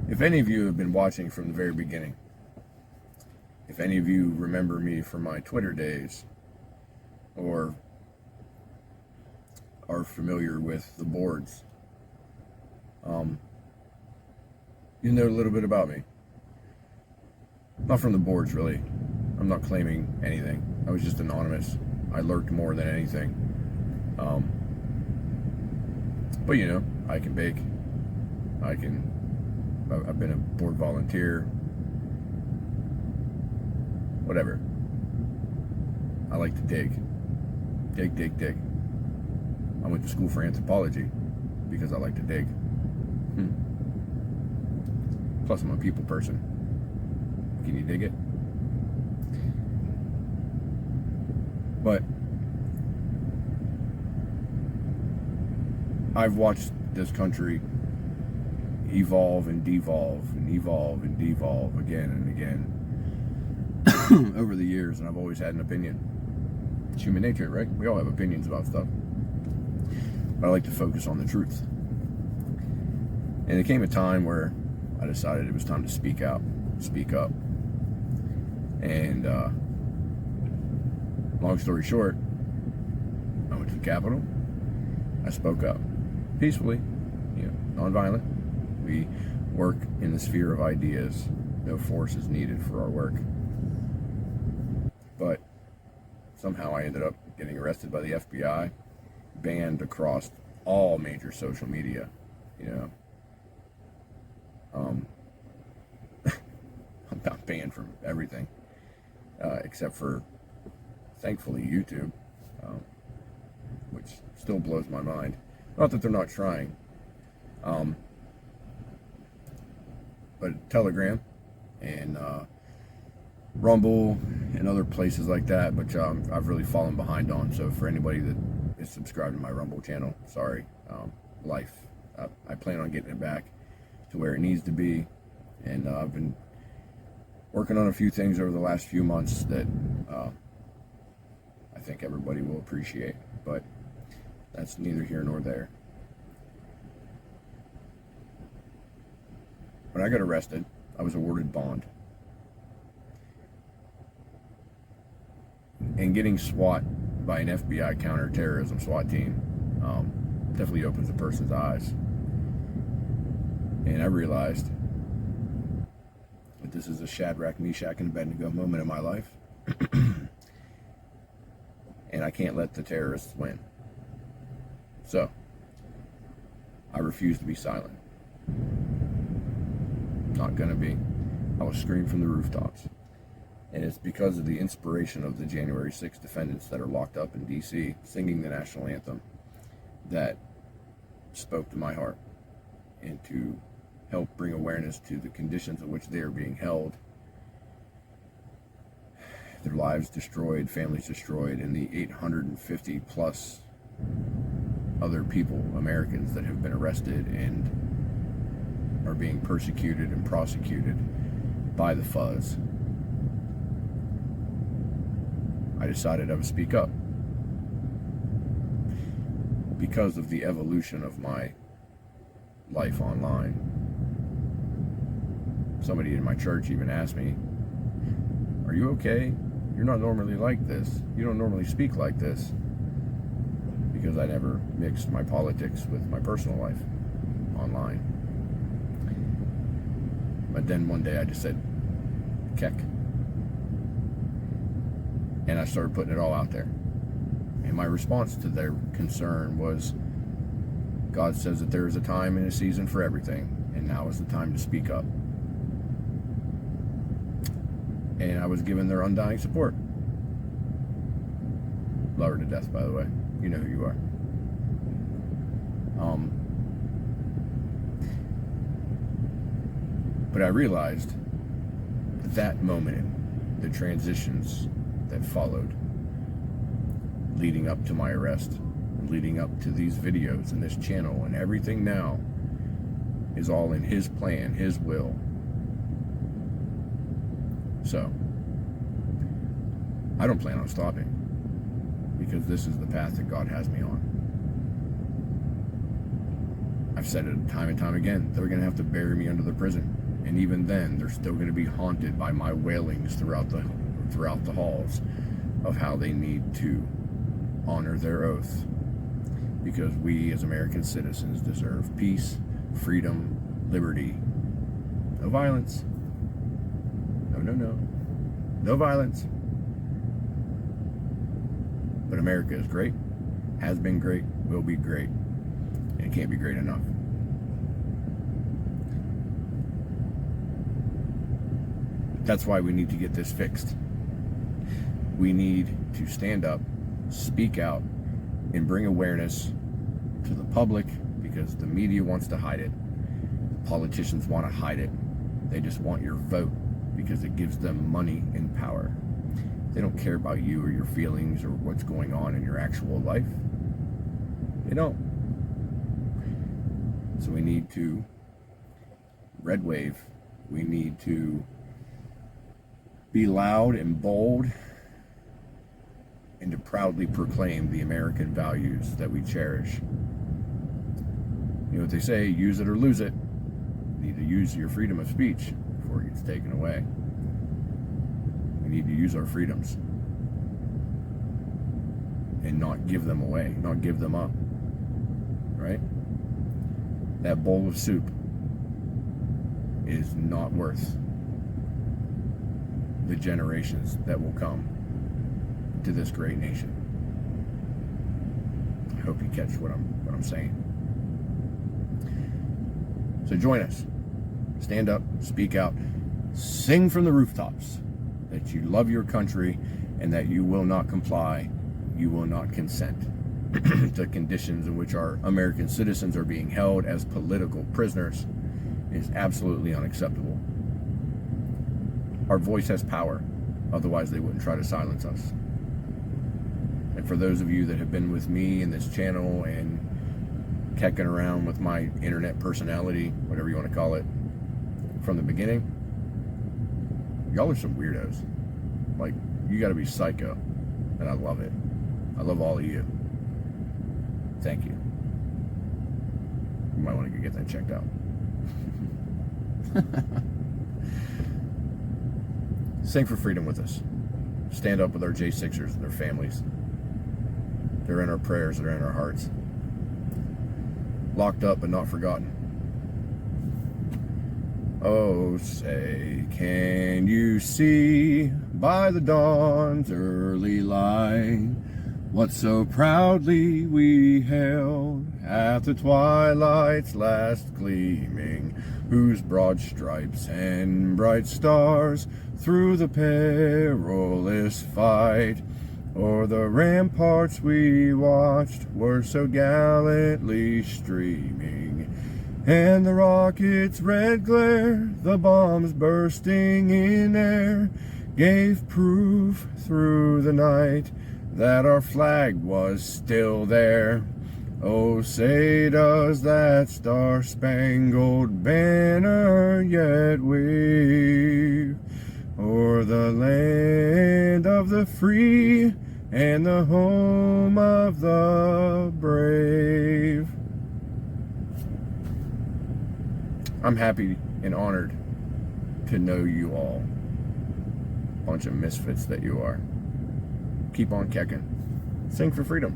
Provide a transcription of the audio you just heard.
If any of you have been watching from the very beginning, if any of you remember me from my Twitter days, or are familiar with the boards, you know a little bit about me. Not from the boards, really. I'm not claiming anything. I was just anonymous. I lurked more than anything. But you know, I can bake. I've been a board volunteer. Whatever. I like to dig. Dig. I went to school for anthropology because I like to dig. Plus, I'm a people person. Can you dig it? But I've watched this country evolve and devolve and evolve and devolve again and again over the years, and I've always had an opinion. It's human nature, right? We all have opinions about stuff. But I like to focus on the truth. And there came a time where I decided it was time to speak out, speak up. And long story short, I went to the Capitol. I spoke up peacefully, nonviolent. We work in the sphere of ideas. No force is needed for our work. But somehow I ended up getting arrested by the FBI, banned across all major social media. I'm not banned from everything, except for, thankfully, YouTube, which still blows my mind. Not that they're not trying. But Telegram and Rumble and other places like that, which I've really fallen behind on. So for anybody that is subscribed to my Rumble channel, sorry. Life. I plan on getting it back to where it needs to be. And I've been working on a few things over the last few months that I think everybody will appreciate. But that's neither here nor there. When I got arrested, I was awarded bond. And getting SWAT by an FBI counterterrorism SWAT team definitely opens a person's eyes. And I realized that this is a Shadrach, Meshach, and Abednego moment in my life. And I can't let the terrorists win. So, I refuse to be silent. Not gonna be. I will scream from the rooftops. And it's because of the inspiration of the January 6th defendants that are locked up in D.C. singing the national anthem that spoke to my heart, and to help bring awareness to the conditions in which they are being held, their lives destroyed, families destroyed, and the 850 plus other people, Americans, that have been arrested and are being persecuted and prosecuted by the fuzz. I decided I would speak up because of the evolution of my life online. Somebody in my church even asked me, "Are you okay? You're not normally like this. You don't normally speak like this." Because I never mixed my politics with my personal life online. But then one day I just said, "Kek." And I started putting it all out there. And my response to their concern was, God says that there is a time and a season for everything, and now is the time to speak up. And I was given their undying support. Love her to death, by the way. You know who you are. But I realized that moment, the transitions that followed, leading up to my arrest, leading up to these videos and this channel and everything now, is all in His plan, His will. So, I don't plan on stopping, because this is the path that God has me on. I've said it time and time again, they're going to have to bury me under the prison. And even then, they're still going to be haunted by my wailings throughout the halls of how they need to honor their oath. Because we as American citizens deserve peace, freedom, liberty, no violence. No violence. But America is great, has been great, will be great, and it can't be great enough. That's why we need to get this fixed. We need to stand up, speak out, and bring awareness to the public, because the media wants to hide it. Politicians want to hide it. They just want your vote because it gives them money and power. They don't care about you or your feelings or what's going on in your actual life. They don't. So we need to red wave. We need to be loud and bold and to proudly proclaim the American values that we cherish. You know what they say, use it or lose it. You need to use your freedom of speech before it gets taken away. We need to use our freedoms and not give them away, not give them up, right? That bowl of soup is not worth the generations that will come to this great nation. I hope you catch what I'm saying. So join us. Stand up, speak out, sing from the rooftops that you love your country and that you will not comply, you will not consent to conditions in which our American citizens are being held as political prisoners. It is absolutely unacceptable. Our voice has power, otherwise they wouldn't try to silence us. And for those of you that have been with me in this channel and kecking around with my internet personality, whatever you want to call it, from the beginning, y'all are some weirdos. Like, you gotta be psycho, and I love it. I love all of you. Thank you. You might want to get that checked out. Sing for freedom with us. Stand up with our J6ers and their families. They're in our prayers, they're in our hearts. Locked up but not forgotten. Oh, say, can you see by the dawn's early light what so proudly we held at the twilight's last gleaming, whose broad stripes and bright stars through the perilous fight o'er the ramparts we watched were so gallantly streaming, and the rocket's red glare, the bombs bursting in air, gave proof through the night that our flag was still there. Oh, say does that star-spangled banner yet wave o'er the land of the free and the home of the brave. I'm happy and honored to know you all. Bunch of misfits that you are. Keep on kecking. Sing for freedom.